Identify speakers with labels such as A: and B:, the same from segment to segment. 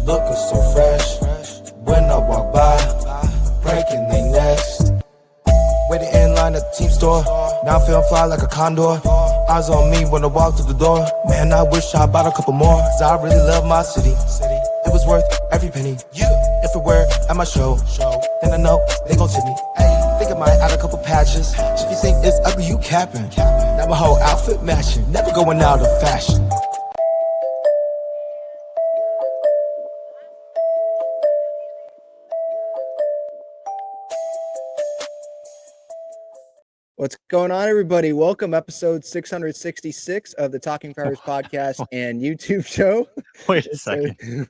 A: looking so fresh. When I walk by, breaking their necks. Waiting in line at the team store. Now I'm feeling fly like a condor. Eyes on me when I walk through the door. Man, I wish I bought a couple more. Cause I really love my city. It was worth every penny. If it were at my show, then I know they gon' tip me. Think I might add a couple patches. If you think it's ugly, you capping. Now my whole outfit matching. Never going out of fashion.
B: What's going on, everybody? Welcome, episode 666 of the Talking Padres podcast and YouTube show.
C: Wait a second.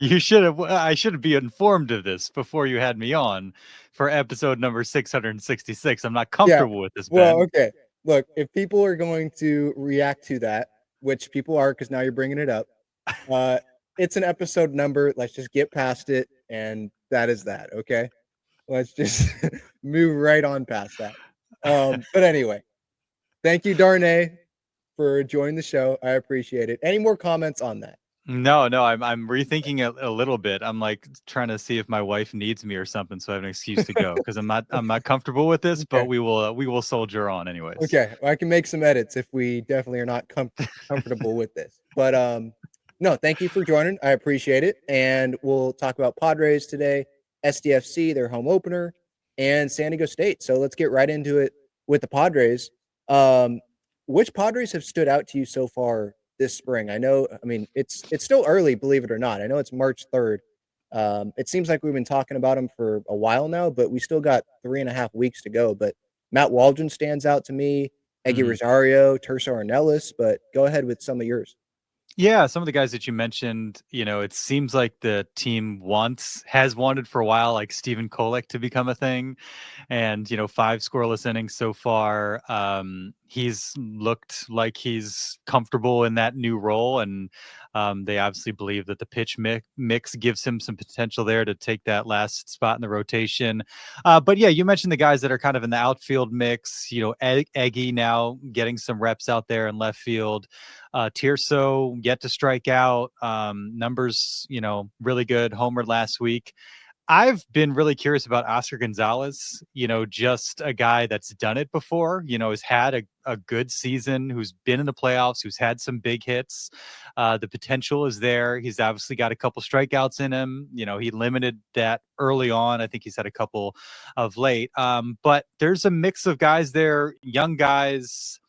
C: I should be informed of this before you had me on for episode number 666. I'm not comfortable with this, Ben.
B: Well, okay. Look, if people are going to react to that, which people are because now you're bringing it up, it's an episode number. Let's just get past it, and that is that, okay? Let's just move right on past that. But anyway, thank you, Darnay, for joining the show. I appreciate it. Any more comments on that?
C: No, I'm rethinking it a little bit. I'm like trying to see if my wife needs me or something, so I have an excuse to go because I'm not comfortable with this. Okay. But we will soldier on anyways.
B: Okay, I can make some edits if we definitely are not comfortable with this. But no, thank you for joining. I appreciate it, and we'll talk about Padres today, SDFC, their home opener, and San Diego State. So let's get right into it with the Padres. Which Padres have stood out to you so far this spring? I mean, it's still early, believe it or not. I know it's March 3rd. It seems like we've been talking about them for a while now, but we still got 3.5 weeks to go. But Matt Waldron stands out to me, Eggy Rosario, Terso Ornelas, but go ahead with some of yours.
C: Yeah, some of the guys that you mentioned, it seems like the team has wanted for a while, like Stephen Kolek to become a thing. And, 5 scoreless innings so far. He's looked like he's comfortable in that new role. And they obviously believe that the pitch mix gives him some potential there to take that last spot in the rotation. But yeah, you mentioned the guys that are kind of in the outfield mix, Eggy now getting some reps out there in left field. Tirso yet to strike out. Numbers, really good. Homered last week. I've been really curious about Oscar Gonzalez, just a guy that's done it before, has had a good season, who's been in the playoffs, who's had some big hits. The potential is there. He's obviously got a couple strikeouts in him. He limited that early on. I think he's had a couple of late. But there's a mix of guys there, young guys,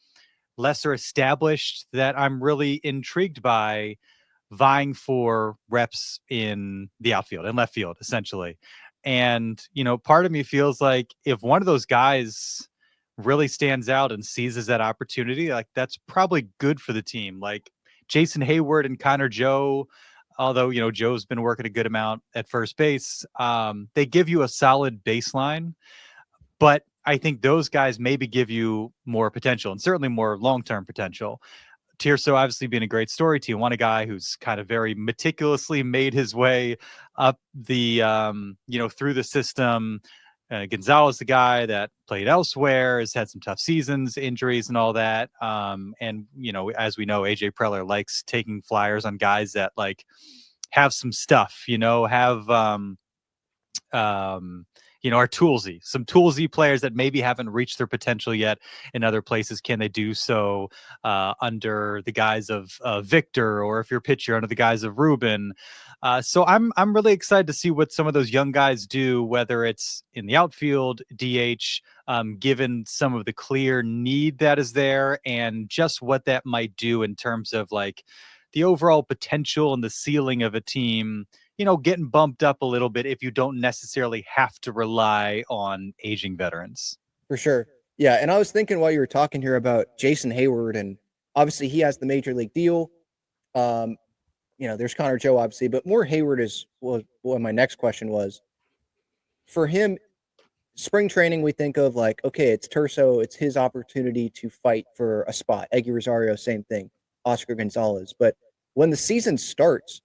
C: lesser established, that I'm really intrigued by, vying for reps in the outfield and left field, essentially. And, part of me feels like if one of those guys really stands out and seizes that opportunity, like that's probably good for the team. Like Jason Hayward and Connor Joe, although, Joe's been working a good amount at first base, they give you a solid baseline. But I think those guys maybe give you more potential and certainly more long-term potential. Tirso obviously being a great story to you. One, a guy who's kind of very meticulously made his way up the, through the system. Gonzalez, the guy that played elsewhere, has had some tough seasons, injuries and all that. And, as we know, AJ Preller likes taking flyers on guys that like have some stuff, are some toolsy players that maybe haven't reached their potential yet in other places. Can they do so under the guise of Victor, or if you're a pitcher under the guise of Ruben? So I'm really excited to see what some of those young guys do, whether it's in the outfield, DH, given some of the clear need that is there, and just what that might do in terms of like the overall potential and the ceiling of a team, getting bumped up a little bit if you don't necessarily have to rely on aging veterans.
B: For sure. Yeah. And I was thinking while you were talking here about Jason Hayward, and obviously he has the major league deal. There's Connor Joe, obviously, but more Hayward was what my next question was. For him, spring training, we think of like, okay, it's Tirso, it's his opportunity to fight for a spot. Eggy Rosario, same thing. Oscar Gonzalez. But when the season starts,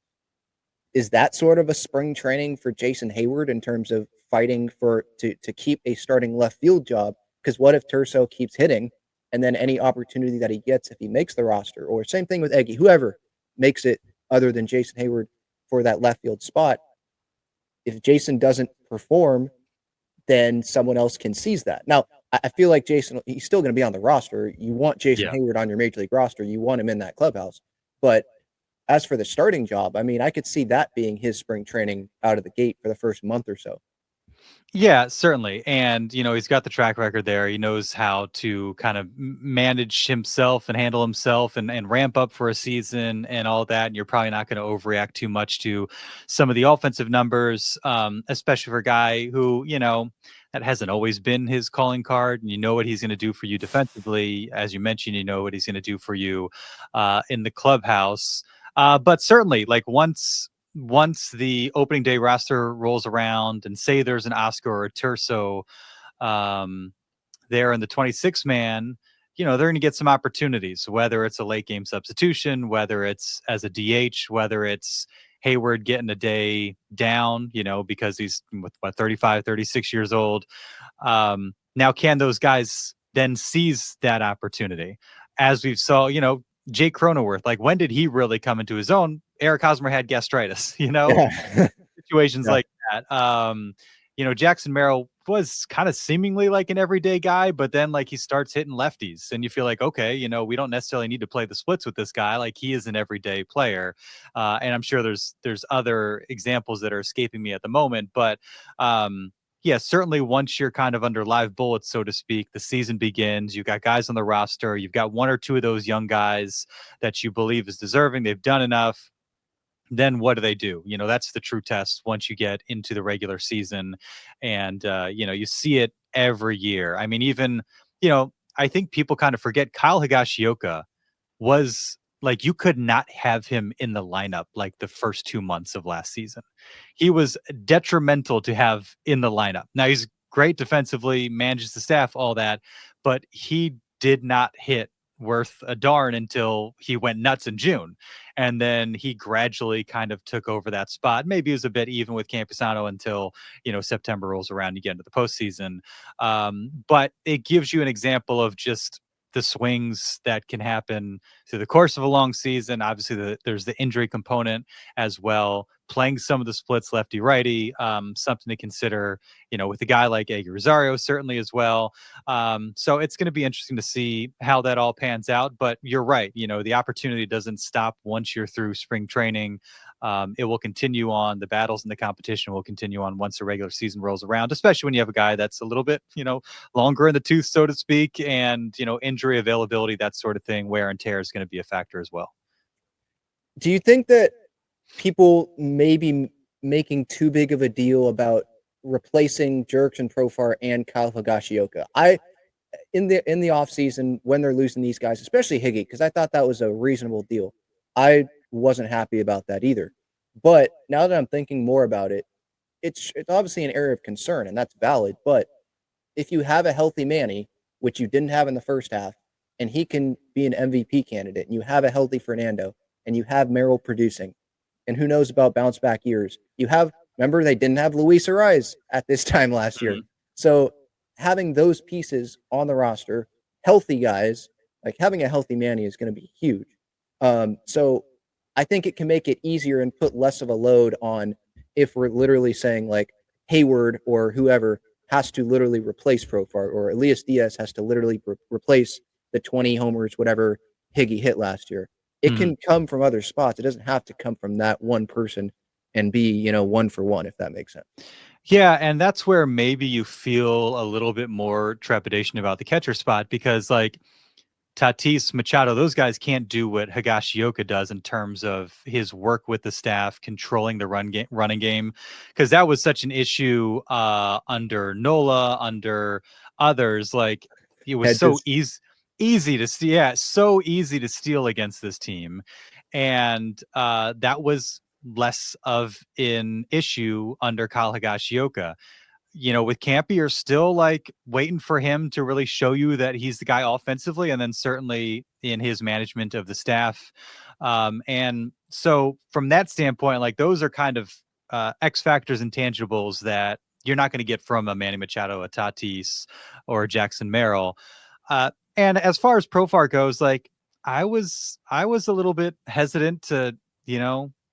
B: is that sort of a spring training for Jason Hayward in terms of fighting to keep a starting left field job? Because what if Tirso keeps hitting, and then any opportunity that he gets if he makes the roster, or same thing with Eggy, whoever makes it other than Jason Hayward, for that left field spot. If Jason doesn't perform, then someone else can seize that. Now, I feel like Jason, he's still going to be on the roster. You want Jason Hayward on your major league roster. You want him in that clubhouse. But as for the starting job, I mean, I could see that being his spring training out of the gate for the first month or so.
C: Yeah, certainly. And, he's got the track record there. He knows how to kind of manage himself and handle himself and ramp up for a season and all that. And you're probably not going to overreact too much to some of the offensive numbers, especially for a guy who, that hasn't always been his calling card. And you know what he's going to do for you defensively. As you mentioned, you know what he's going to do for you in the clubhouse. But certainly, like once the opening day roster rolls around and say there's an Oscar or a Terso there in the 26 man, they're going to get some opportunities, whether it's a late game substitution, whether it's as a DH, whether it's Hayward getting a day down, because he's 35, 36 years old. Now, can those guys then seize that opportunity? As we've saw, Jake Cronenworth, like when did he really come into his own? Eric Hosmer had gastritis, situations like that. Jackson Merrill was kind of seemingly like an everyday guy, but then like he starts hitting lefties and you feel like, okay, we don't necessarily need to play the splits with this guy. Like he is an everyday player. And I'm sure there's other examples that are escaping me at the moment, but yeah, certainly once you're kind of under live bullets, so to speak, the season begins. You've got guys on the roster. You've got one or two of those young guys that you believe is deserving. They've done enough. Then what do? That's the true test once you get into the regular season. And, you see it every year. I mean, even, I think people kind of forget Kyle Higashioka was like, you could not have him in the lineup like the first 2 months of last season. He was detrimental to have in the lineup. Now he's great defensively, manages the staff, all that, but he did not hit worth a darn until he went nuts in June. And then he gradually kind of took over that spot. Maybe it was a bit even with Campusano until, September rolls around, you get into the postseason. But it gives you an example of just the swings that can happen through the course of a long season. Obviously, there's the injury component as well. Playing some of the splits lefty righty, something to consider, with a guy like Eggy Rosario, certainly as well. So it's going to be interesting to see how that all pans out. But you're right. The opportunity doesn't stop once you're through spring training. It will continue on. The battles and the competition will continue on once the regular season rolls around, especially when you have a guy that's a little bit, longer in the tooth, so to speak, and, injury availability, that sort of thing, wear and tear is going to be a factor as well.
B: Do you think that people may be making too big of a deal about replacing Jurickson Profar and Kyle Higashioka? In the offseason, when they're losing these guys, especially Higgy, because I thought that was a reasonable deal. I wasn't happy about that either. But now that I'm thinking more about it, it's obviously an area of concern, and that's valid. But if you have a healthy Manny, which you didn't have in the first half, and he can be an MVP candidate, and you have a healthy Fernando, and you have Merrill producing, and who knows about bounce back years. Remember, they didn't have Luis Ariz at this time last year. So having those pieces on the roster, healthy guys, like having a healthy Manny is going to be huge. So I think it can make it easier and put less of a load on if we're literally saying like Hayward or whoever has to literally replace Profar, or Elias Diaz has to literally replace the 20 homers, whatever Higgy hit last year. It can come from other spots. It doesn't have to come from that one person and be, one for one, if that makes sense.
C: Yeah, and that's where maybe you feel a little bit more trepidation about the catcher spot, because like Tatis, Machado, those guys can't do what Higashioka does in terms of his work with the staff, controlling the running game, because that was such an issue under Nola, under others. Like it was so easy to steal. Yeah, so easy to steal against this team, and that was less of an issue under Kyle Higashioka. With Campy, you're still like waiting for him to really show you that he's the guy offensively, and then certainly in his management of the staff. And so from that standpoint, like those are kind of X factors and tangibles that you're not going to get from a Manny Machado, a Tatis, or a Jackson Merrill. And as far as Profar goes, like I was a little bit hesitant to,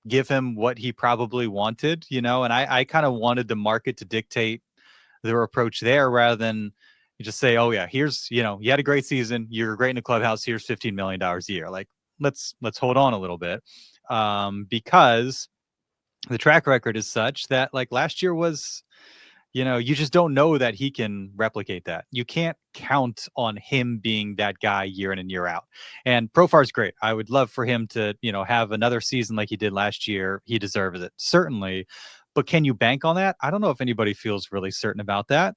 C: give him what he probably wanted, and I kind of wanted the market to dictate their approach there rather than you just say, oh yeah, here's, you had a great season, you're great in the clubhouse, here's $15 million a year. Like, let's hold on a little bit, because the track record is such that, like, last year was, you just don't know that he can replicate that. You can't count on him being that guy year in and year out. And Profar's great. I would love for him to, have another season like he did last year. He deserves it, certainly. But can you bank on that? I don't know if anybody feels really certain about that,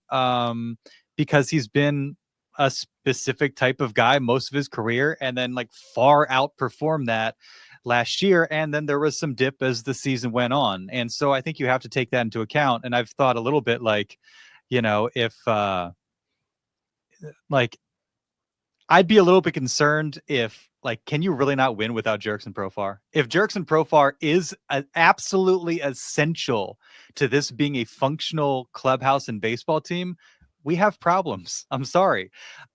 C: because he's been a specific type of guy most of his career and then, like, far outperformed that last year, and then there was some dip as the season went on, and so I think you have to take that into account. And I've thought a little bit like, if like, I'd be a little bit concerned if, like, can you really not win without Jerkson Profar? If Jerkson Profar is absolutely essential to this being a functional clubhouse and baseball team, we have problems. I'm sorry.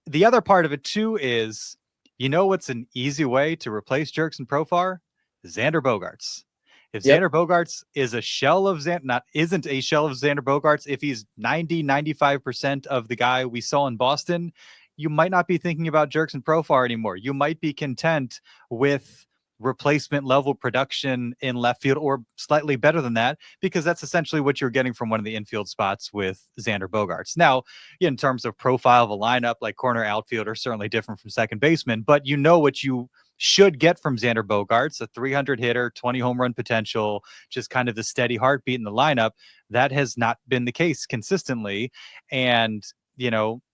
C: The other part of it too is, what's an easy way to replace Jerkson Profar? Xander Bogaerts. If Xander Bogaerts is a shell of isn't a shell of Xander Bogaerts, if he's 95% of the guy we saw in Boston, you might not be thinking about Jerkson Profar anymore. You might be content with replacement level production in left field, or slightly better than that, because that's essentially what you're getting from one of the infield spots with Xander Bogaerts. Now, in terms of profile of a lineup, like corner outfield are certainly different from second baseman, but what you should get from Xander Bogaerts, a 300 hitter, 20 home run potential, just kind of the steady heartbeat in the lineup. That has not been the case consistently. And,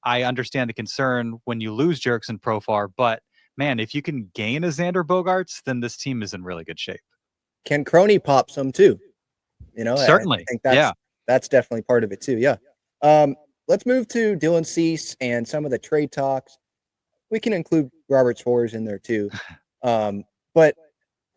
C: I understand the concern when you lose Jerkson Profar, but man, if you can gain a Xander Bogaerts, then this team is in really good shape.
B: Can Crony pop some too?
C: Certainly.
B: I think that's definitely part of it too. Yeah. Let's move to Dylan Cease and some of the trade talks. We can include Robert Suarez in there too. But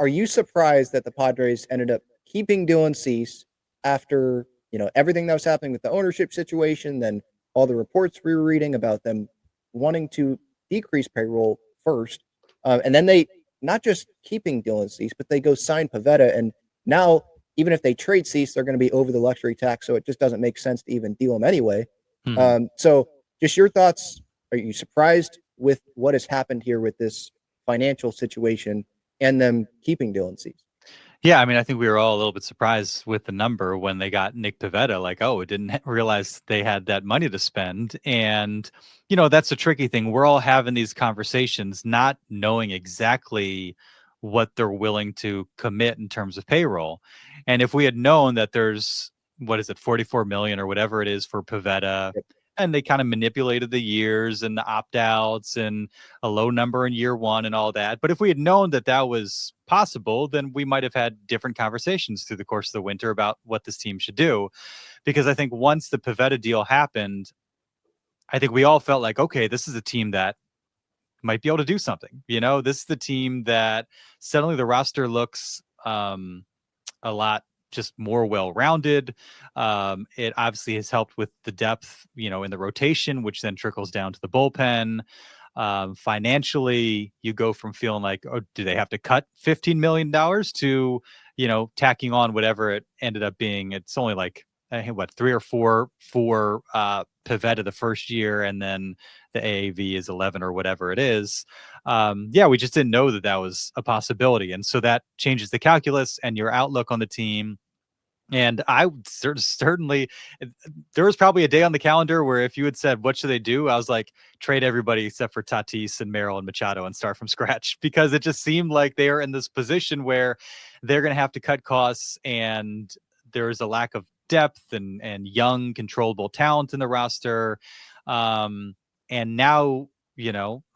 B: are you surprised that the Padres ended up keeping Dylan Cease after, everything that was happening with the ownership situation, then all the reports we were reading about them wanting to decrease payroll first, and then they not just keeping Dylan Cease, but they go sign Pivetta, and now even if they trade Cease, they're going to be over the luxury tax, so it just doesn't make sense to even deal him anyway. So just your thoughts. Are you surprised with what has happened here with this financial situation and them keeping Dylan Cease?
C: Yeah, I mean, I think we were all a little bit surprised with the number when they got Nick Pivetta. Like, oh, didn't realize they had that money to spend. And, that's a tricky thing. We're all having these conversations, not knowing exactly what they're willing to commit in terms of payroll. And if we had known that there's, 44 million or whatever it is for Pivetta, and they kind of manipulated the years and the opt-outs and a low number in year one and all that. But if we had known that that was possible, then we might have had different conversations through the course of the winter about what this team should do. Because I think once the Pivetta deal happened, I think we all felt like, okay, this is a team that might be able to do something. This is the team that suddenly the roster looks a lot just more well-rounded. It obviously has helped with the depth, in the rotation, which then trickles down to the bullpen. Financially, you go from feeling like, oh, do they have to cut $15 million to, tacking on whatever it ended up being. It's only like, 3 or 4 for Pivetta the first year, and then the AAV is 11 or whatever it is. We just didn't know that was a possibility. And so that changes the calculus and your outlook on the team. And I would certainly, there was probably a day on the calendar where if you had said, what should they do? I was like, trade everybody except for Tatis and Merrill and Machado and start from scratch, because it just seemed like they are in this position where they're going to have to cut costs, and there's a lack of depth and young controllable talent in the roster. And now,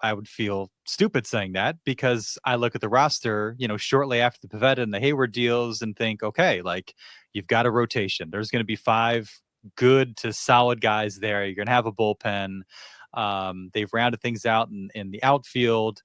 C: I would feel stupid saying that, because I look at the roster, shortly after the Pivetta and the Hayward deals and think, okay, like, you've got a rotation. There's going to be 5 good to solid guys there. You're going to have a bullpen. They've rounded things out in the outfield.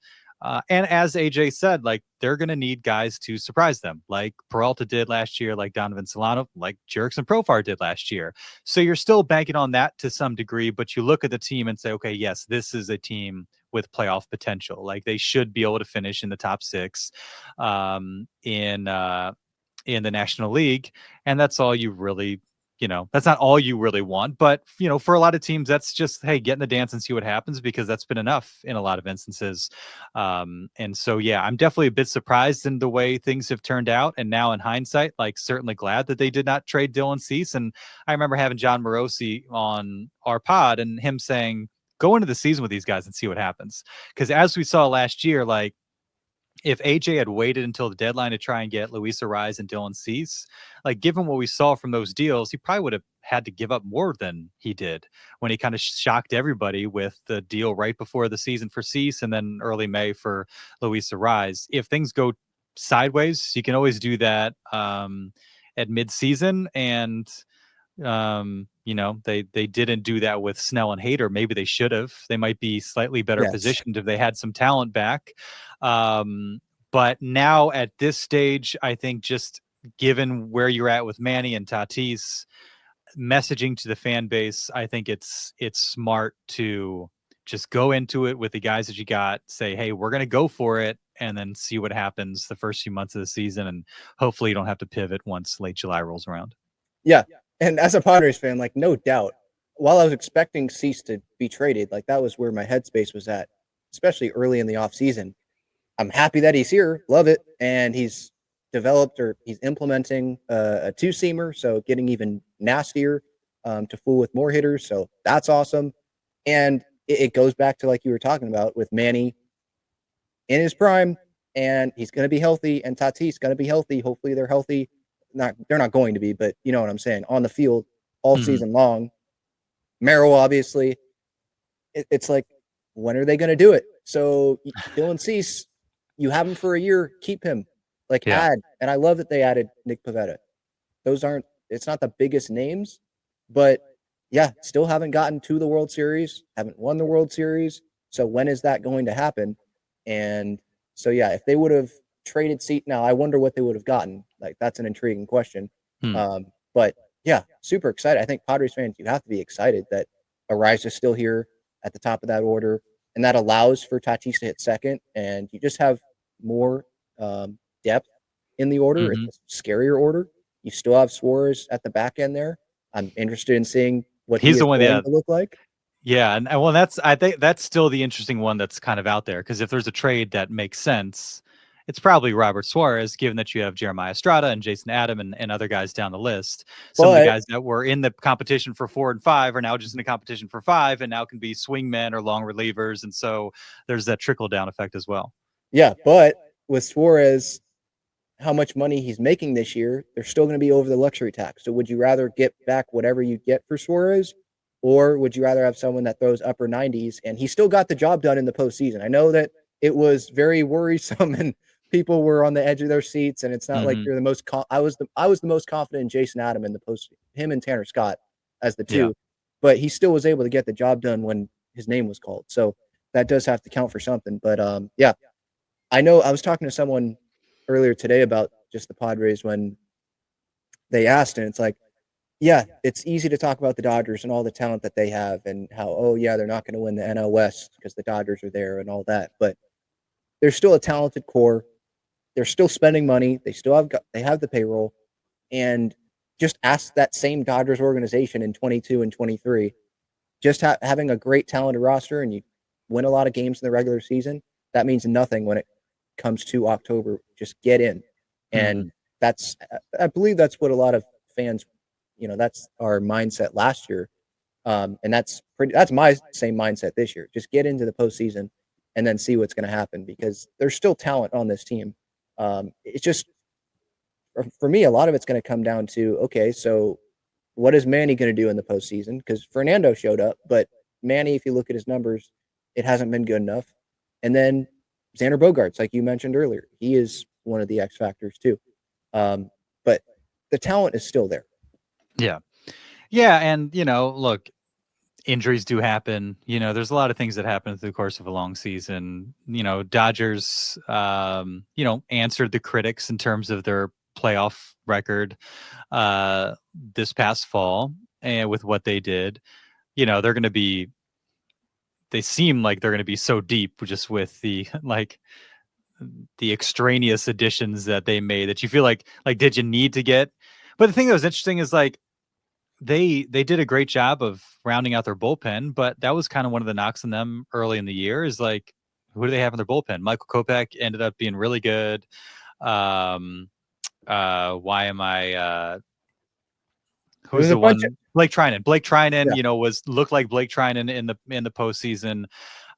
C: And as AJ said, like, they're going to need guys to surprise them, like Peralta did last year, like Donovan Solano, like Jerkson Profar did last year. So you're still banking on that to some degree, but you look at the team and say, okay, yes, this is a team with playoff potential. Like, they should be able to finish in the top 6 in in the National League. And that's all you really, that's not all you really want. But, for a lot of teams, that's just, hey, get in the dance and see what happens, because that's been enough in a lot of instances. And so, yeah, I'm definitely a bit surprised in the way things have turned out. And now in hindsight, like, certainly glad that they did not trade Dylan Cease. And I remember having John Morosi on our pod and him saying, go into the season with these guys and see what happens. Because as we saw last year, like, if AJ had waited until the deadline to try and get Luis Arraez and Dylan Cease, like, given what we saw from those deals, he probably would have had to give up more than he did when he kind of shocked everybody with the deal right before the season for Cease and then early May for Luis Arraez. If things go sideways, you can always do that at midseason. And they didn't do that with Snell and Hader. Maybe they should have. They might be slightly better positioned if they had some talent back. But now at this stage, I think, just given where you're at with Manny and Tatis, messaging to the fan base, I think it's smart to just go into it with the guys that you got, say, hey, we're going to go for it, and then see what happens the first few months of the season. And hopefully you don't have to pivot once late July rolls around.
B: Yeah. And as a Padres fan, like, no doubt, while I was expecting Cease to be traded, like, that was where my headspace was at, especially early in the offseason. I'm happy that he's here. Love it. And he's developed, or he's implementing a two-seamer, so getting even nastier to fool with more hitters. So that's awesome. And it goes back to, like you were talking about, with Manny in his prime, and he's going to be healthy, and Tatis going to be healthy. Hopefully they're healthy. They're not going to be, but you know what I'm saying, on the field all season long. Merrill, obviously, it's like, when are they going to do it? So Dylan Cease, you have him for a year, keep him, add. And I love that they added Nick Pivetta. It's not the biggest names, but yeah, still haven't gotten to the World Series, haven't won the World Series. So when is that going to happen? And so, yeah, if they would have traded Cease, now I wonder what they would have gotten. Like, that's an intriguing question. But yeah, super excited. I think Padres fans, you have to be excited that Arraez is still here at the top of that order, and that allows for Tatis to hit second, and you just have more depth in the order. It's a scarier order. You still have Suarez at the back end there. I'm interested in seeing what he's the one going to look like.
C: Yeah, and well, I think that's still the interesting one that's kind of out there, because if there's a trade that makes sense, it's probably Robert Suarez, given that you have Jeremiah Estrada and Jason Adam and other guys down the list. Some of the guys that were in the competition for 4 and 5 are now just in the competition for 5, and now can be swingmen or long relievers. And so there's that trickle down effect as well.
B: Yeah, but with Suarez, how much money he's making this year, they're still going to be over the luxury tax. So would you rather get back whatever you get for Suarez, or would you rather have someone that throws upper 90s? And he still got the job done in the postseason. I know that it was very worrisome and people were on the edge of their seats, and it's not like you're the most I was the most confident in Jason Adam in the post, him and Tanner Scott as the two, but he still was able to get the job done when his name was called. So that does have to count for something. But yeah, I know I was talking to someone earlier today about just the Padres when they asked, and it's like, yeah, it's easy to talk about the Dodgers and all the talent that they have, and how, oh yeah, they're not going to win the NL West because the Dodgers are there and all that, but they're still a talented core. They're still spending money. They have the payroll, and just ask that same Dodgers organization in 22 and 23, just having a great talented roster, and you win a lot of games in the regular season. That means nothing when it comes to October. Just get in. And I believe that's what a lot of fans, that's our mindset last year. And that's my same mindset this year. Just get into the postseason and then see what's going to happen, because there's still talent on this team. It's just, for me, a lot of it's going to come down to, okay, so what is Manny going to do in the postseason? Because Fernando showed up, but Manny, if you look at his numbers, it hasn't been good enough. And then Xander Bogaerts, like you mentioned earlier, he is one of the X factors too. But the talent is still there.
C: Yeah. Yeah. And, look, injuries do happen. There's a lot of things that happen through the course of a long season. Dodgers, answered the critics in terms of their playoff record this past fall, and with what they did, they seem like they're going to be so deep just with the the extraneous additions that they made that you feel like did you need to get? But the thing that was interesting is like they did a great job of rounding out their bullpen, but that was kind of one of the knocks on them early in the year is like, who do they have in their bullpen? Michael Kopech ended up being really good. Why am I who's
B: There's a
C: the
B: bunch of
C: one? Blake Trinan. Blake Trinan,
B: yeah.
C: looked like Blake Trinan in the postseason.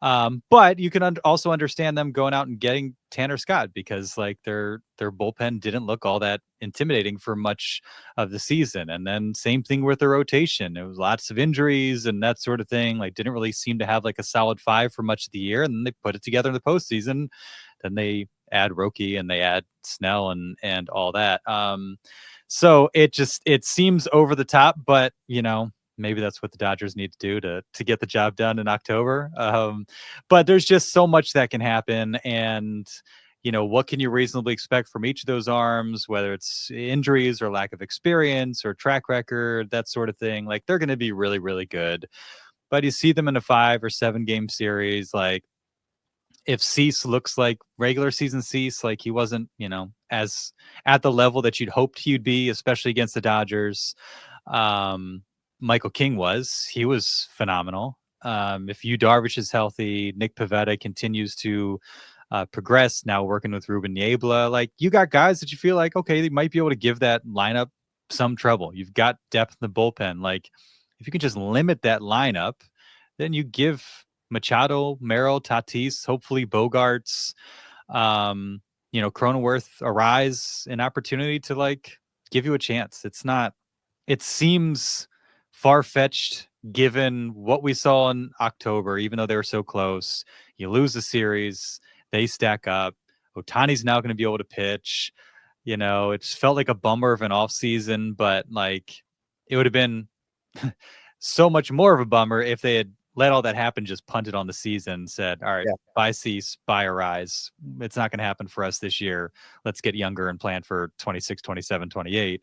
C: But you can also understand them going out and getting Tanner Scott because like their bullpen didn't look all that intimidating for much of the season. And then same thing with the rotation. There was lots of injuries and that sort of thing. Like didn't really seem to have like a solid five for much of the year. And then they put it together in the postseason. Then they add Roki and they add Snell and all that. So it seems over the top, but maybe that's what the Dodgers need to do to get the job done in October. But there's just so much that can happen, and what can you reasonably expect from each of those arms, whether it's injuries or lack of experience or track record, that sort of thing. Like they're going to be really, really good, but you see them in a 5 or 7 game series, like if Cease looks like regular season Cease, like he wasn't, as at the level that you'd hoped he'd be, especially against the Dodgers. Michael King he was phenomenal. If Yu Darvish is healthy, Nick Pivetta continues to progress, now working with Ruben Niebla. Like you got guys that you feel like, okay, they might be able to give that lineup some trouble. You've got depth in the bullpen. Like if you can just limit that lineup, then you give Machado, Merrill, Tatis, hopefully Bogarts, Cronenworth, Arise, an opportunity to like give you a chance. It seems far-fetched given what we saw in October, even though they were so close. You lose the series, they stack up. Ohtani's now going to be able to pitch. It felt like a bummer of an off season, but like it would have been so much more of a bummer if they had let all that happen, just punted on the season, said, all right, buy Cease, buy Arise. It's not going to happen for us this year. Let's get younger and plan for 26, 27, 28.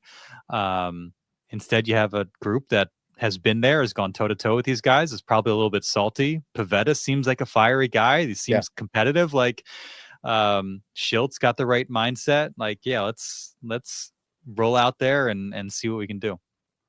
C: Instead, you have a group that has been there, has gone toe-to-toe with these guys, is probably a little bit salty. Pivetta seems like a fiery guy. He seems competitive. Like Schiltz got the right mindset. Like, let's roll out there and see what we can do.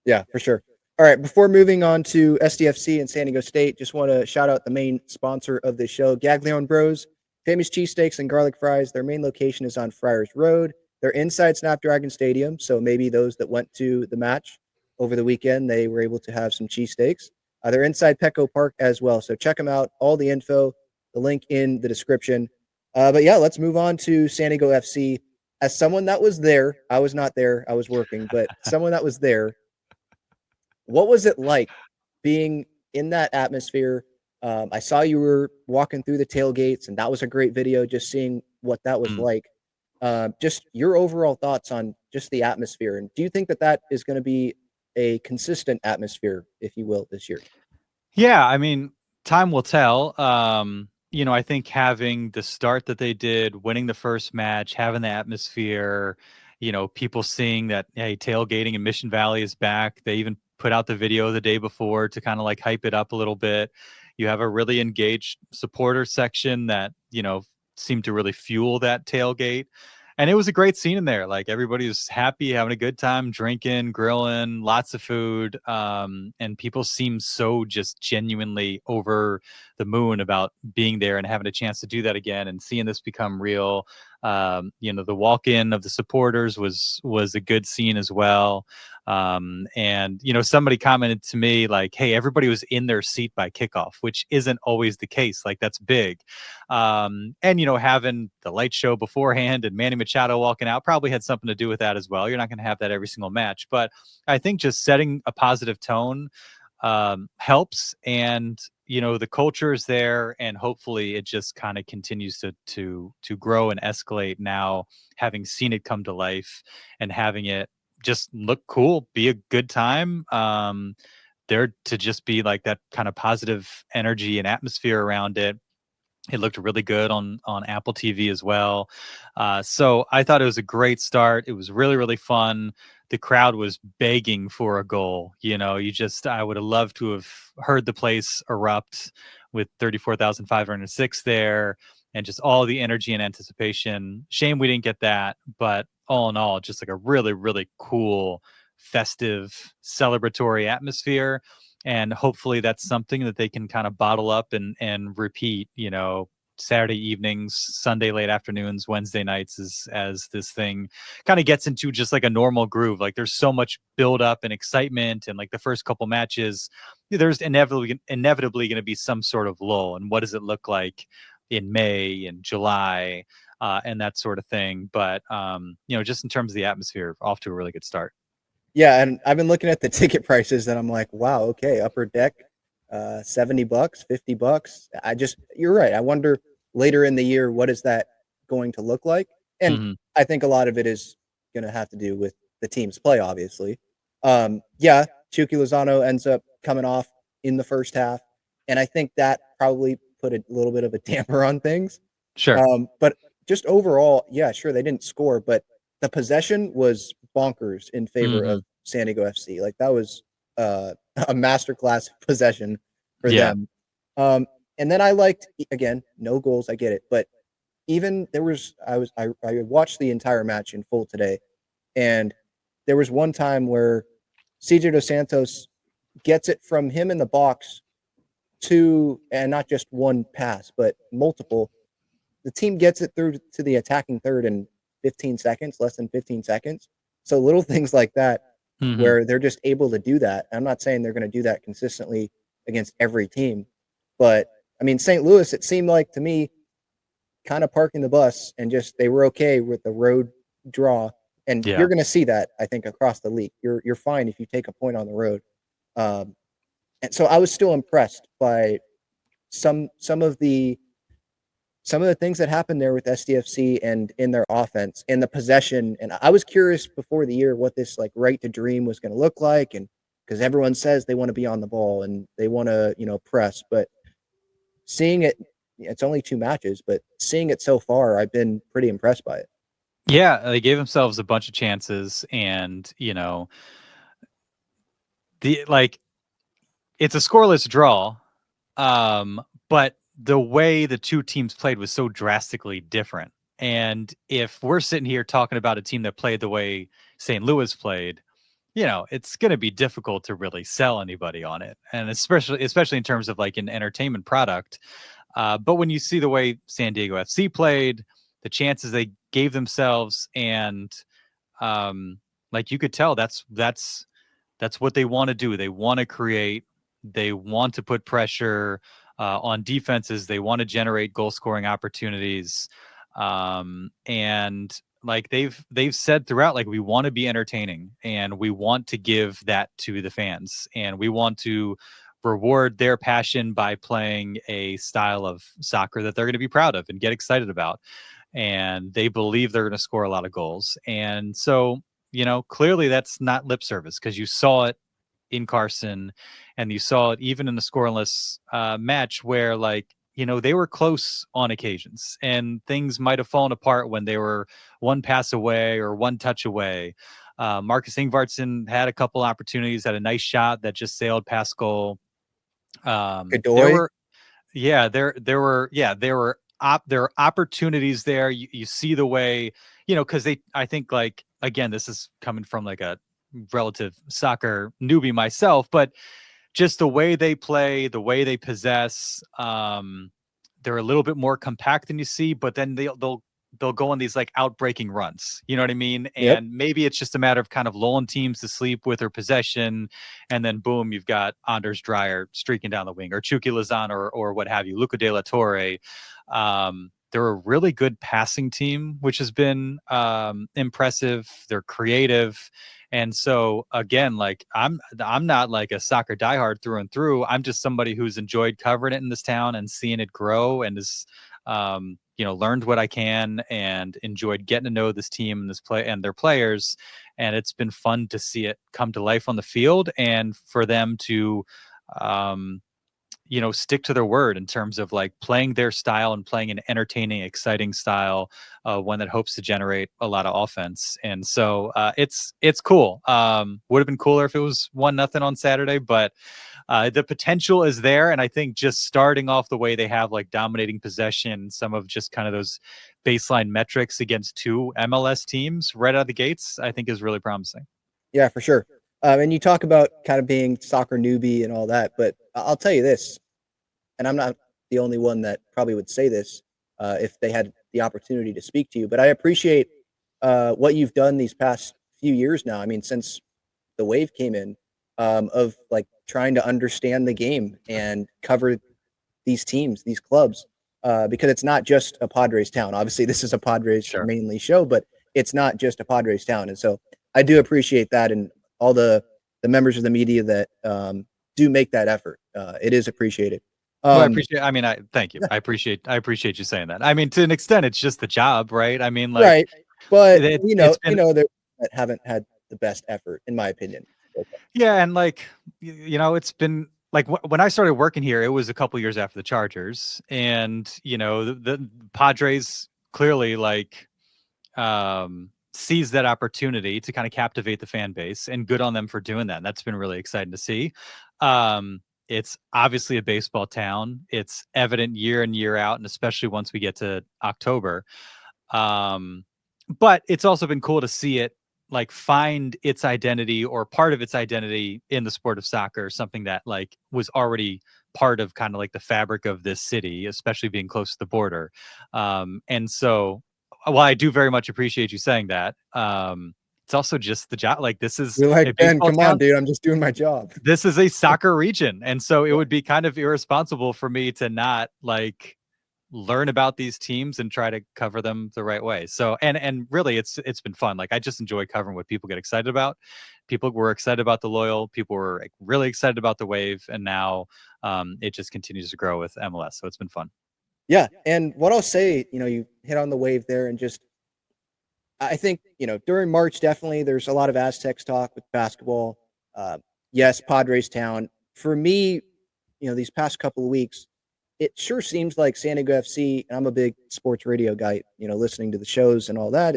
B: Yeah, for sure. All right, before moving on to SDFC and San Diego State, just want to shout out the main sponsor of the show, Gaglione Bros, famous cheesesteaks and garlic fries. Their main location is on Friars Road. They're inside Snapdragon Stadium, so maybe those that went to the match over the weekend, they were able to have some cheesesteaks. They're inside Petco Park as well, so check them out. All the info, the link in the description. But yeah, let's move on to San Diego FC. As someone that was there, I was not there, I was working, but someone that was there, what was it like being in that atmosphere? I saw you were walking through the tailgates, and that was a great video, just seeing what that was like. Just your overall thoughts on just the atmosphere. And do you think that is going to be a consistent atmosphere, if you will, this year?
C: Yeah, I mean, time will tell. I think having the start that they did, winning the first match, having the atmosphere, people seeing that, hey, tailgating in Mission Valley is back. They even put out the video the day before to kind of like hype it up a little bit. You have a really engaged supporter section that, seemed to really fuel that tailgate. And it was a great scene in there. Like everybody was happy, having a good time, drinking, grilling, lots of food. And people seem so just genuinely over the moon about being there and having a chance to do that again and seeing this become real. The walk-in of the supporters was a good scene as well. And somebody commented to me like, hey, everybody was in their seat by kickoff, which isn't always the case. Like that's big. And having the light show beforehand and Manny Machado walking out probably had something to do with that as well. You're not going to have that every single match, but I think just setting a positive tone helps. And the culture is there, and hopefully it just kind of continues to grow and escalate now, having seen it come to life and having it just look cool, be a good time. There to just be like that kind of positive energy and atmosphere around it. It looked really good on Apple TV as well. So I thought it was a great start. It was really, really fun. The crowd was begging for a goal. I would have loved to have heard the place erupt with 34,506 there. and just all the energy and anticipation. Shame we didn't get that, but all in all, just like a really, really cool, festive, celebratory atmosphere. And hopefully that's something that they can kind of bottle up and repeat, Saturday evenings, Sunday late afternoons, Wednesday nights, as this thing kind of gets into just like a normal groove. Like there's so much build up and excitement, and like the first couple matches, there's inevitably going to be some sort of lull. And what does it look like in May and July, and that sort of thing? But just in terms of the atmosphere, off to a really good start.
B: Yeah, and I've been looking at the ticket prices, and I'm like, wow, okay, upper deck, $70, $50. You're right. I wonder later in the year, what is that going to look like? And I think a lot of it is going to have to do with the team's play, obviously. Yeah, Chucky Lozano ends up coming off in the first half, and I think that probably put a little bit of a damper on things.
C: Sure.
B: But just overall, yeah, sure, they didn't score, but the possession was bonkers in favor of San Diego FC. Like that was a masterclass possession for them. And then I liked, again, no goals, I get it, but even I watched the entire match in full today, and there was one time where CJ Dos Santos gets it from him in the box and not just one pass, but multiple. The team gets it through to the attacking third in 15 seconds, less than 15 seconds. So little things like that, where they're just able to do that. I'm not saying they're going to do that consistently against every team, but I mean, St. Louis, it seemed like to me, kind of parking the bus and just they were okay with the road draw. And you're going to see that, I think, across the league. You're fine if you take a point on the road. And so I was still impressed by some of the things that happened there with SDFC and in their offense and the possession. And I was curious before the year what this like right to dream was going to look like. And because everyone says they want to be on the ball and they want to, press, but seeing it, it's only 2 matches, but seeing it so far, I've been pretty impressed by it.
C: Yeah, they gave themselves a bunch of chances, and it's a scoreless draw, but the way the two teams played was so drastically different. And if we're sitting here talking about a team that played the way St. Louis played, it's going to be difficult to really sell anybody on it, and especially in terms of like an entertainment product. But when you see the way San Diego FC played, the chances they gave themselves, and like you could tell, that's what they want to do. They want to create. They want to put pressure on defenses. They want to generate goal scoring opportunities, and like they've said throughout, like we want to be entertaining and we want to give that to the fans, and we want to reward their passion by playing a style of soccer that they're going to be proud of and get excited about. And they believe they're going to score a lot of goals. And so, clearly that's not lip service, because you saw it in Carson and you saw it even in the scoreless match where they were close on occasions and things might have fallen apart when they were one pass away or one touch away. Marcus Ingvartsen had a couple opportunities, had a nice shot that just sailed past goal. There are opportunities there. You see the way, because I think, like, again, this is coming from like a relative soccer newbie myself, but just the way they play, the way they possess, they're a little bit more compact than you see, but then they'll go on these like outbreaking runs. You know what I mean? And maybe it's just a matter of kind of lulling teams to sleep with their possession, and then boom, you've got Anders Dreyer streaking down the wing, or Chucky Lozano, or what have you, Luca De La Torre. They're a really good passing team, which has been impressive. They're creative. And so again, like I'm not like a soccer diehard through and through. I'm just somebody who's enjoyed covering it in this town and seeing it grow, and is learned what I can and enjoyed getting to know this team and this play and their players. And it's been fun to see it come to life on the field, and for them to stick to their word in terms of like playing their style and playing an entertaining, exciting style, one that hopes to generate a lot of offense. And so it's cool. Would have been cooler if it was 1-0 on Saturday, but the potential is there. And I think just starting off the way they have, like dominating possession, some of just kind of those baseline metrics against two MLS teams right out of the gates, I think is really promising.
B: Yeah, for sure. And you talk about kind of being soccer newbie and all that, but I'll tell you this, and I'm not the only one that probably would say this if they had the opportunity to speak to you, but I appreciate what you've done these past few years now. I mean, since the wave came in, of like trying to understand the game and cover these teams, these clubs, because it's not just a Padres town. Obviously, this is a Padres mainly show, but it's not just a Padres town. And so I do appreciate that, and all the members of the media that do make that effort. It is appreciated.
C: Well, I appreciate. I mean, thank you. I appreciate you saying that. I mean, to an extent, it's just the job, right? I mean, like,
B: right. But
C: it's been,
B: that haven't had the best effort, in my opinion. Okay.
C: Yeah, and like, it's been like when I started working here, it was a couple years after the Chargers, and the Padres clearly like seized that opportunity to kind of captivate the fan base, and good on them for doing that. And that's been really exciting to see. It's obviously a baseball town. It's evident year in, year out, and especially once we get to October. But it's also been cool to see it like find its identity or part of its identity in the sport of soccer, something that like was already part of kind of like the fabric of this city, especially being close to the border. And so while I do very much appreciate you saying that, it's also just the job. Like, this is
B: You're like,
C: a
B: Ben,
C: baseball
B: come
C: town.
B: on, dude. I'm just doing my job.
C: This is a soccer region. And so it would be kind of irresponsible for me to not like learn about these teams and try to cover them the right way. So, and really it's been fun. Like, I just enjoy covering what people get excited about. People were excited about the Loyal, people were like really excited about the Wave, and now it just continues to grow with MLS. So it's been fun.
B: Yeah. And what I'll say, you hit on the Wave there, and just, I think, during March, definitely there's a lot of Aztecs talk with basketball. Yes, Padres town. For me, these past couple of weeks, it sure seems like San Diego FC, and I'm a big sports radio guy, listening to the shows and all that.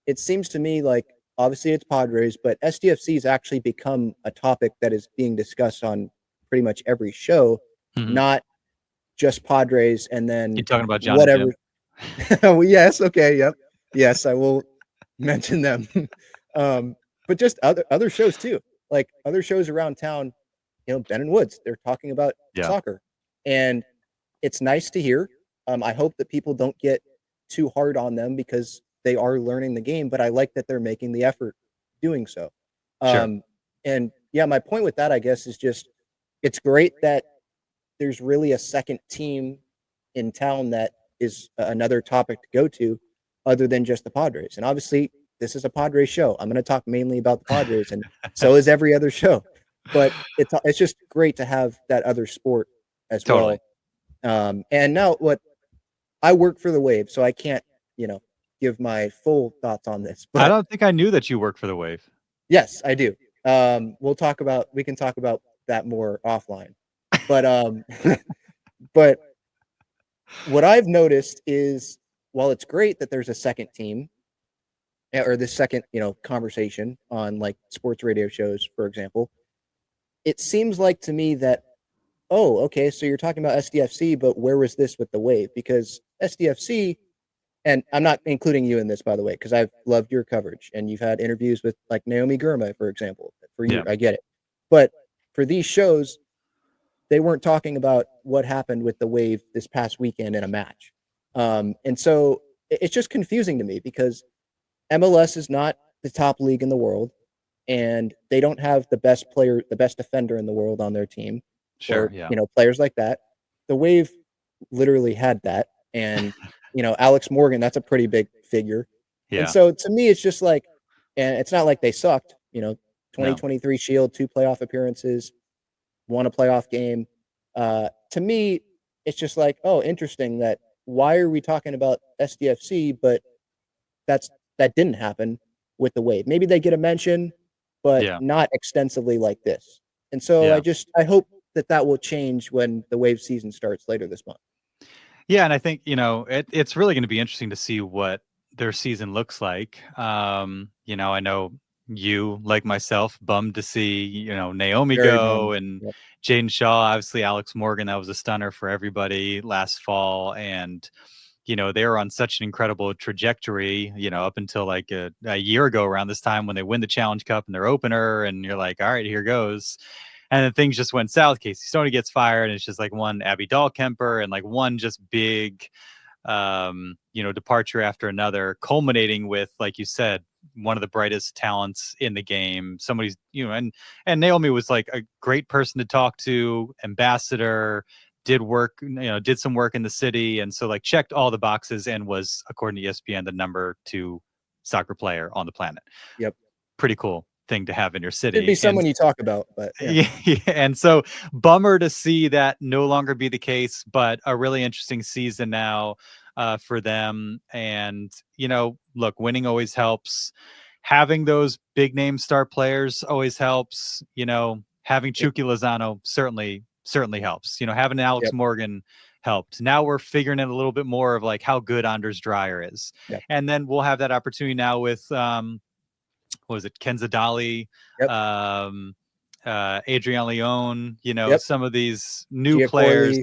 B: It seems to me like, obviously it's Padres, but SDFC has actually become a topic that is being discussed on pretty much every show, not just Padres. And then
C: You're talking about John
B: whatever.
C: And
B: Well, yes. Okay. Yep. Yes, I will mention them. But just other shows too, like other shows around town, Ben and Woods, they're talking about soccer, and it's nice to hear. I hope that people don't get too hard on them because they are learning the game, but I like that they're making the effort doing so. And yeah, my point with that, I guess, is just, it's great that there's really a second team in town that is another topic to go to other than just the Padres. And obviously this is a Padres show. I'm going to talk mainly about the Padres, and so is every other show, but it's just great to have that other sport as well. And now I work for the Wave, so I can't, give my full thoughts on this, but
C: I don't think I knew that you work for the Wave.
B: Yes, I do. We can talk about that more offline, but, but what I've noticed is, while it's great that there's a second team or the second, conversation on like sports radio shows, for example, it seems like to me that, oh, okay, so you're talking about SDFC, but where was this with the Wave? Because SDFC, and I'm not including you in this, by the way, because I've loved your coverage, and you've had interviews with like Naomi Gurma, for example. For you, I get it. But for these shows, they weren't talking about what happened with the Wave this past weekend in a match. And so it's just confusing to me because MLS is not the top league in the world, and they don't have the best player, the best defender in the world on their team. Players like that. The Wave literally had that. And, Alex Morgan, that's a pretty big figure. Yeah. And so to me, it's just like, and it's not like they sucked, 2023 Shield, 2 playoff appearances, won a playoff game. To me, it's just like, oh, interesting that why are we talking about SDFC, but that didn't happen with the Wave. Maybe they get a mention, but not extensively like this. And so I hope that will change when the Wave season starts later this month.
C: Yeah, and I think, it's really going to be interesting to see what their season looks like. I know you, like myself, bummed to see, Naomi
B: Very
C: go
B: bummed.
C: and
B: Yep.
C: Jaden Shaw, obviously Alex Morgan. That was a stunner for everybody last fall. And, they were on such an incredible trajectory, up until like a year ago around this time when they win the Challenge Cup in their opener. And you're like, all right, here goes. And then things just went south. Casey Stoney gets fired. And it's just like one Abby Dahlkemper and like one just big, departure after another, culminating with, like you said, one of the brightest talents in the game. Somebody's, and Naomi was like a great person to talk to, ambassador, did work, did some work in the city. And so like checked all the boxes and was, according to ESPN, the number 2 soccer player on the planet.
B: Yep.
C: Pretty cool thing to have in your city.
B: Should be someone you talk about, but
C: yeah. And so bummer to see that no longer be the case, but a really interesting season now for them. And, look, winning always helps. Having those big name star players always helps. Having Chucky Lozano certainly helps. Having Alex Morgan helped. Now we're figuring out a little bit more of like how good Anders Dreyer is.
B: Yep.
C: And then we'll have that opportunity now with what was it, Kenza Dali, Adrian Leon, some of these new players,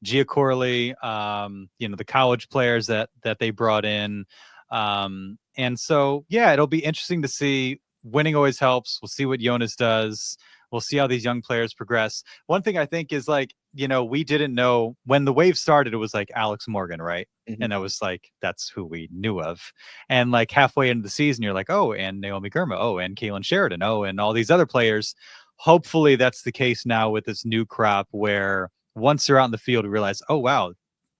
C: Gia Corley, the college players that they brought in. And so, it'll be interesting to see. Winning always helps. We'll see what Jonas does. We'll see how these young players progress. One thing I think is like, we didn't know when the wave started, it was like Alex Morgan, right? Mm-hmm. And that was like, that's who we knew of. And like halfway into the season, you're like, oh, and Naomi Girma, oh, and Kaylin Sheridan, oh, and all these other players. Hopefully that's the case now with this new crop where once they're out in the field, we realize, oh, wow,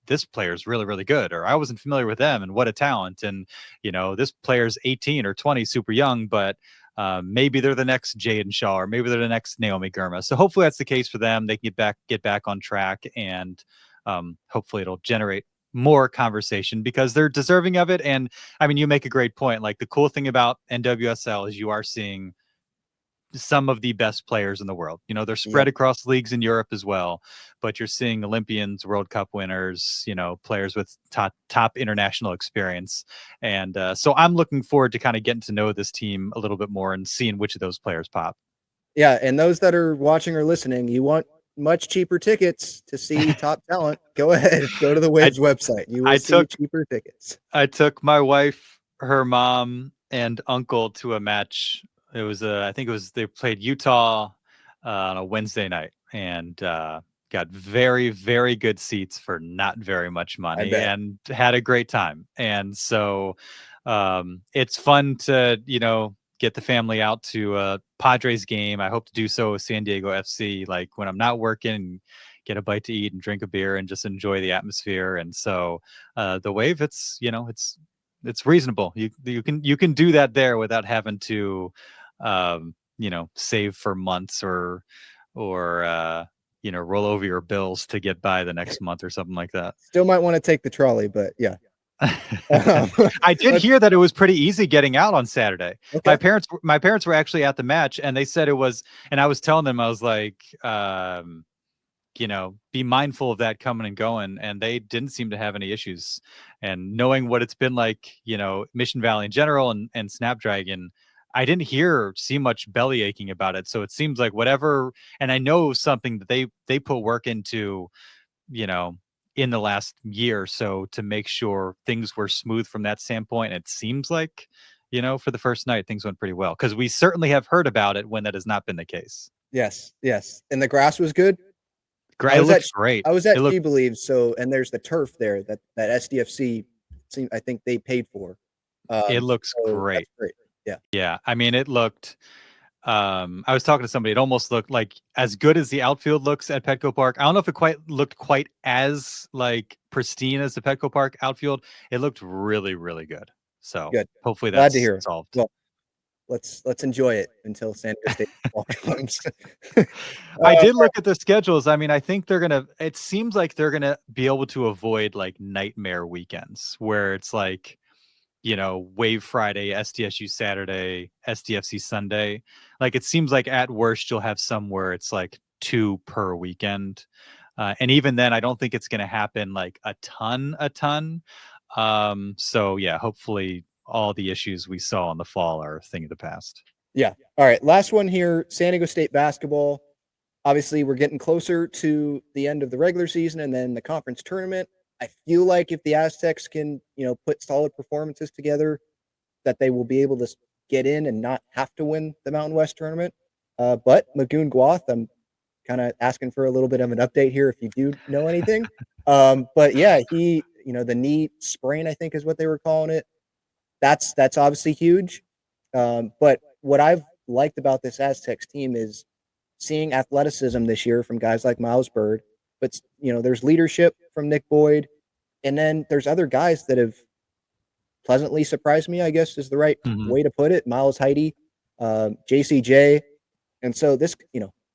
C: this player is really, really good, or I wasn't familiar with them and what a talent. And, this player's 18 or 20, super young, but maybe they're the next Jaden Shaw, or maybe they're the next Naomi Girma. So hopefully that's the case for them. They can get back on track, and hopefully it'll generate more conversation because they're deserving of it. And I mean, you make a great point. Like the cool thing about NWSL is you are seeing some of the best players in the world. They're spread across leagues in Europe as well, but you're seeing Olympians, World Cup winners, players with top international experience. And so I'm looking forward to kind of getting to know this team a little bit more and seeing which of those players pop.
B: Yeah. And those that are watching or listening, you want much cheaper tickets to see top talent, go ahead, go to the Waves website. You will see cheaper tickets.
C: I took my wife, her mom, and uncle to a match. It was they played Utah on a Wednesday night, and got very, very good seats for not very much money, and had a great time. And so it's fun to get the family out to a Padres game. I hope to do so with San Diego FC, like when I'm not working, get a bite to eat and drink a beer and just enjoy the atmosphere. And so the Wave, it's reasonable. You can do that there without having to save for months or roll over your bills to get by the next month or something like that.
B: Still might want to take the trolley, but yeah.
C: I did hear that it was pretty easy getting out on Saturday. Okay. My parents were actually at the match, and they said it was, and I was telling them, I was like, be mindful of that coming and going. And they didn't seem to have any issues. And knowing what it's been like, Mission Valley in general and Snapdragon, I didn't see much belly aching about it. So it seems like whatever, and I know something that they put work into, in the last year or so to make sure things were smooth from that standpoint. It seems like, for the first night, things went pretty well, because we certainly have heard about it when that has not been the case.
B: Yes. And the grass was good.
C: It looks great.
B: I was at She Believes, and there's the turf there that SDFC, I think they paid for.
C: It looks great.
B: Great.
C: Yeah. I mean, it looked. I was talking to somebody. It almost looked like as good as the outfield looks at Petco Park. I don't know if it looked quite as like pristine as the Petco Park outfield. It looked really, really good. So good. Hopefully that's solved.
B: Well, let's enjoy it until San Diego State ball comes.
C: I did look at the schedules. I mean, I think it seems like they're gonna be able to avoid like nightmare weekends where it's like, Wave Friday, SDSU Saturday, SDFC Sunday. Like it seems like at worst you'll have some where it's like 2 per weekend. And even then, I don't think it's going to happen like a ton. So yeah, hopefully all the issues we saw in the fall are a thing of the past.
B: Yeah. All right. Last one here. San Diego State basketball. Obviously, we're getting closer to the end of the regular season and then the conference tournament. I feel like if the Aztecs can, put solid performances together, that they will be able to get in and not have to win the Mountain West tournament. But Magoon Guath, I'm kind of asking for a little bit of an update here if you do know anything. But yeah, he, the knee sprain, I think is what they were calling it. That's obviously huge. But what I've liked about this Aztecs team is seeing athleticism this year from guys like Miles Bird. But there's leadership from Nick Boyd, and then there's other guys that have pleasantly surprised me, I guess is the right way to put it. Miles Heidi, JCJ. And so this,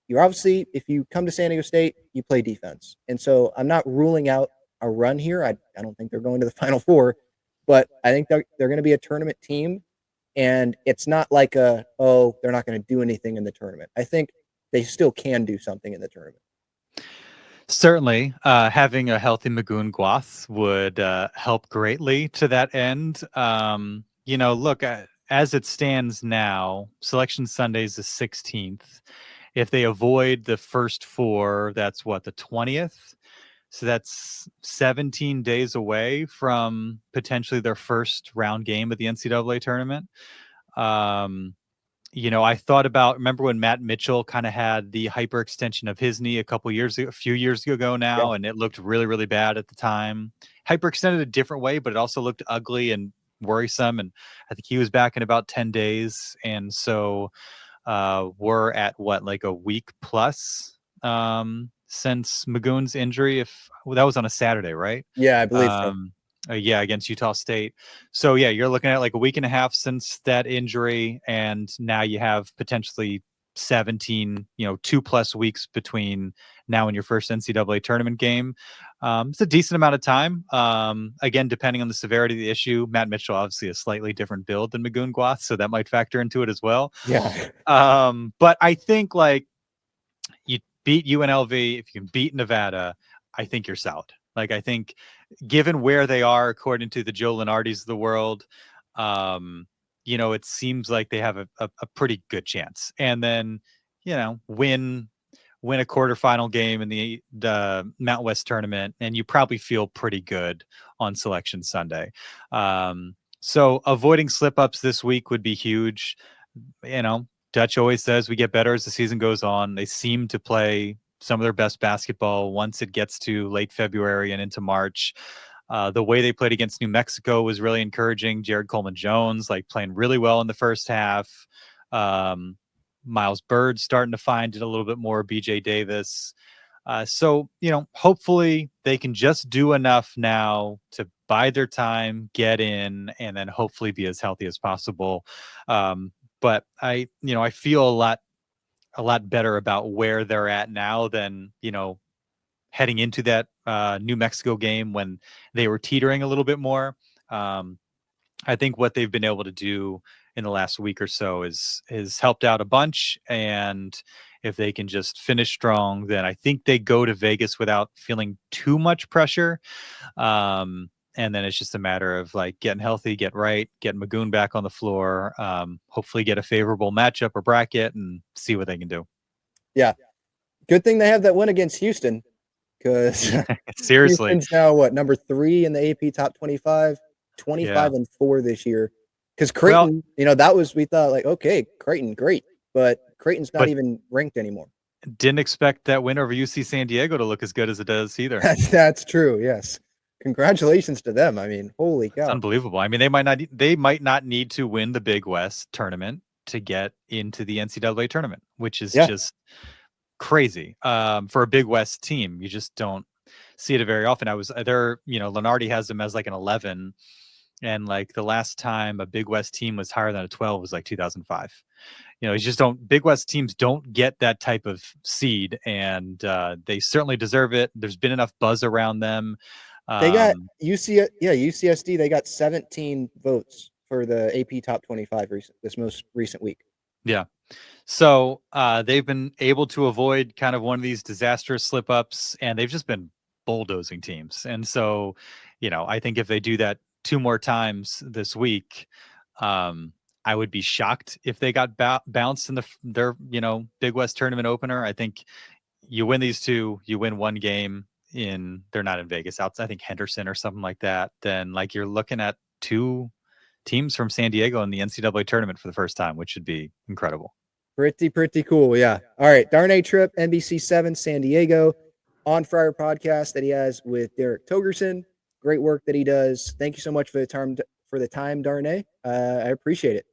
B: you're obviously, if you come to San Diego State, you play defense. And so I'm not ruling out a run here. I don't think they're going to the Final Four, but I think they're going to be a tournament team. And it's not like they're not going to do anything in the tournament. I think they still can do something in the tournament.
C: Certainly, having a healthy Magoon Guath would help greatly to that end. Look, as it stands now, Selection Sunday is the 16th. If they avoid the first four, that's what, the 20th? So that's 17 days away from potentially their first round game of the NCAA tournament. I thought about, remember when Matt Mitchell kind of had the hyperextension of his knee a few years ago now, and it looked really, really bad at the time. Hyperextended a different way, but it also looked ugly and worrisome. And I think he was back in about 10 days. And so we're at like a week plus since Magoon's injury. That was on a Saturday, right?
B: Yeah, I believe so.
C: Against Utah State. So yeah, you're looking at like a week and a half since that injury, and now you have potentially 17, 2+ weeks between now and your first NCAA tournament game. It's a decent amount of time. Again, depending on the severity of the issue, Matt Mitchell obviously a slightly different build than Magoon Guath, so that might factor into it as well.
B: Yeah.
C: But I think like you beat UNLV, if you can beat Nevada, I think you're solid. Like I think given where they are, according to the Joe Lenardis of the world, it seems like they have a pretty good chance. And then, win a quarterfinal game in the Mountain West tournament, and you probably feel pretty good on Selection Sunday. So avoiding slip-ups this week would be huge. Dutch always says we get better as the season goes on. They seem to play some of their best basketball once it gets to late February and into March. The way they played against New Mexico was really encouraging. Jared Coleman-Jones, playing really well in the first half. Miles Bird starting to find it a little bit more. BJ Davis. So, hopefully they can just do enough now to bide their time, get in, and then hopefully be as healthy as possible. But I feel a lot better about where they're at now than, heading into that New Mexico game when they were teetering a little bit more. I think what they've been able to do in the last week or so is helped out a bunch. And if they can just finish strong, then I think they go to Vegas without feeling too much pressure. And then it's just a matter of getting healthy, get Magoon back on the floor, hopefully get a favorable matchup or bracket and see what they can do.
B: Yeah. Good thing they have that win against Houston, because
C: seriously,
B: Houston's now number 3 in the AP top 25, 25-4 this year. Because Creighton, we thought okay, Creighton, great, but Creighton's not even ranked anymore.
C: Didn't expect that win over UC San Diego to look as good as it does either.
B: That's true. Yes. Congratulations to them. I mean, holy cow.
C: It's unbelievable. I mean, they might not need to win the Big West tournament to get into the NCAA tournament, which is just crazy. For a Big West team, you just don't see it very often. I was there, Lenardi has them as an 11, and the last time a Big West team was higher than a 12 was 2005. You just don't. Big West teams don't get that type of seed, and they certainly deserve it. There's been enough buzz around them.
B: They got UCSD. They got 17 votes for the AP Top 25 this most recent week.
C: Yeah. So they've been able to avoid kind of one of these disastrous slip-ups, and they've just been bulldozing teams. And so, I think if they do that 2 more times this week, I would be shocked if they got bounced in their Big West tournament opener. I think you win these two, you win one game they're not in Vegas, outside I think Henderson or something like that. Then like you're looking at two teams from San Diego in the NCAA tournament for the first time, which should be incredible.
B: Pretty cool. Yeah. All right. Darnay Tripp, NBC7 San Diego, On Fire podcast that he has with Derek Togerson. Great work that he does. Thank you so much for the time, Darnay. I appreciate it.